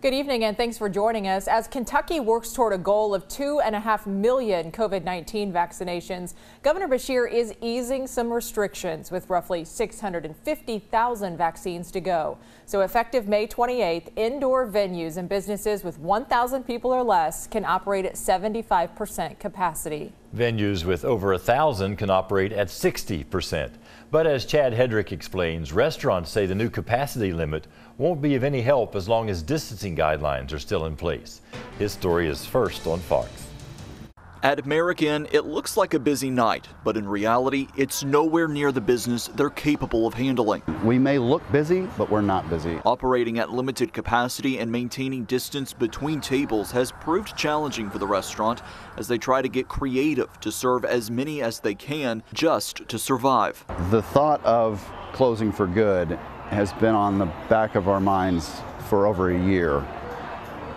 Good evening and thanks for joining us. As Kentucky works toward a goal of 2.5 million COVID-19 vaccinations, Governor Beshear is easing some restrictions with roughly 650,000 vaccines to go. So effective May 28th, indoor venues and businesses with 1,000 people or less can operate at 75% capacity. Venues with over 1,000 can operate at 60%. But as Chad Hedrick explains, restaurants say the new capacity limit won't be of any help as long as distancing guidelines are still in place. His story is first on Fox. At American, it looks like a busy night, but in reality, it's nowhere near the business they're capable of handling. We may look busy, but we're not busy. Operating at limited capacity and maintaining distance between tables has proved challenging for the restaurant as they try to get creative to serve as many as they can just to survive. The thought of closing for good has been on the back of our minds for over a year.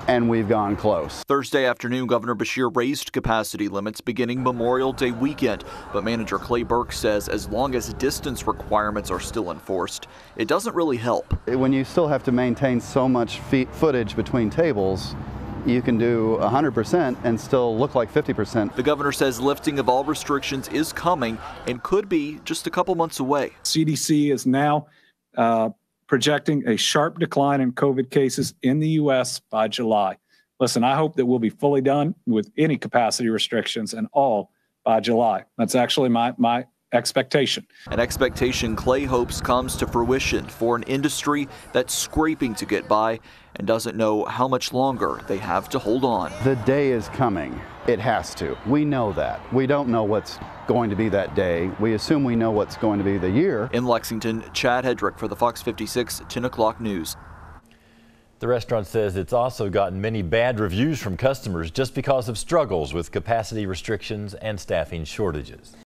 And we've gone close. Thursday afternoon, Governor Beshear raised capacity limits beginning Memorial Day weekend. But manager Clay Burke says as long as distance requirements are still enforced, it doesn't really help. When you still have to maintain so much footage between tables, you can do 100% and still look like 50%. The governor says lifting of all restrictions is coming and could be just a couple months away. CDC is now projecting a sharp decline in COVID cases in the U.S. by July. Listen, I hope that we'll be fully done with any capacity restrictions and all by July. That's actually my expectation. An expectation Clay hopes comes to fruition for an industry that's scraping to get by and doesn't know how much longer they have to hold on. The day is coming. It has to. We know that. We don't know what's going to be that day. We assume we know what's going to be the year. In Lexington, Chad Hedrick for the Fox 56 10 o'clock news. The restaurant says it's also gotten many bad reviews from customers just because of struggles with capacity restrictions and staffing shortages.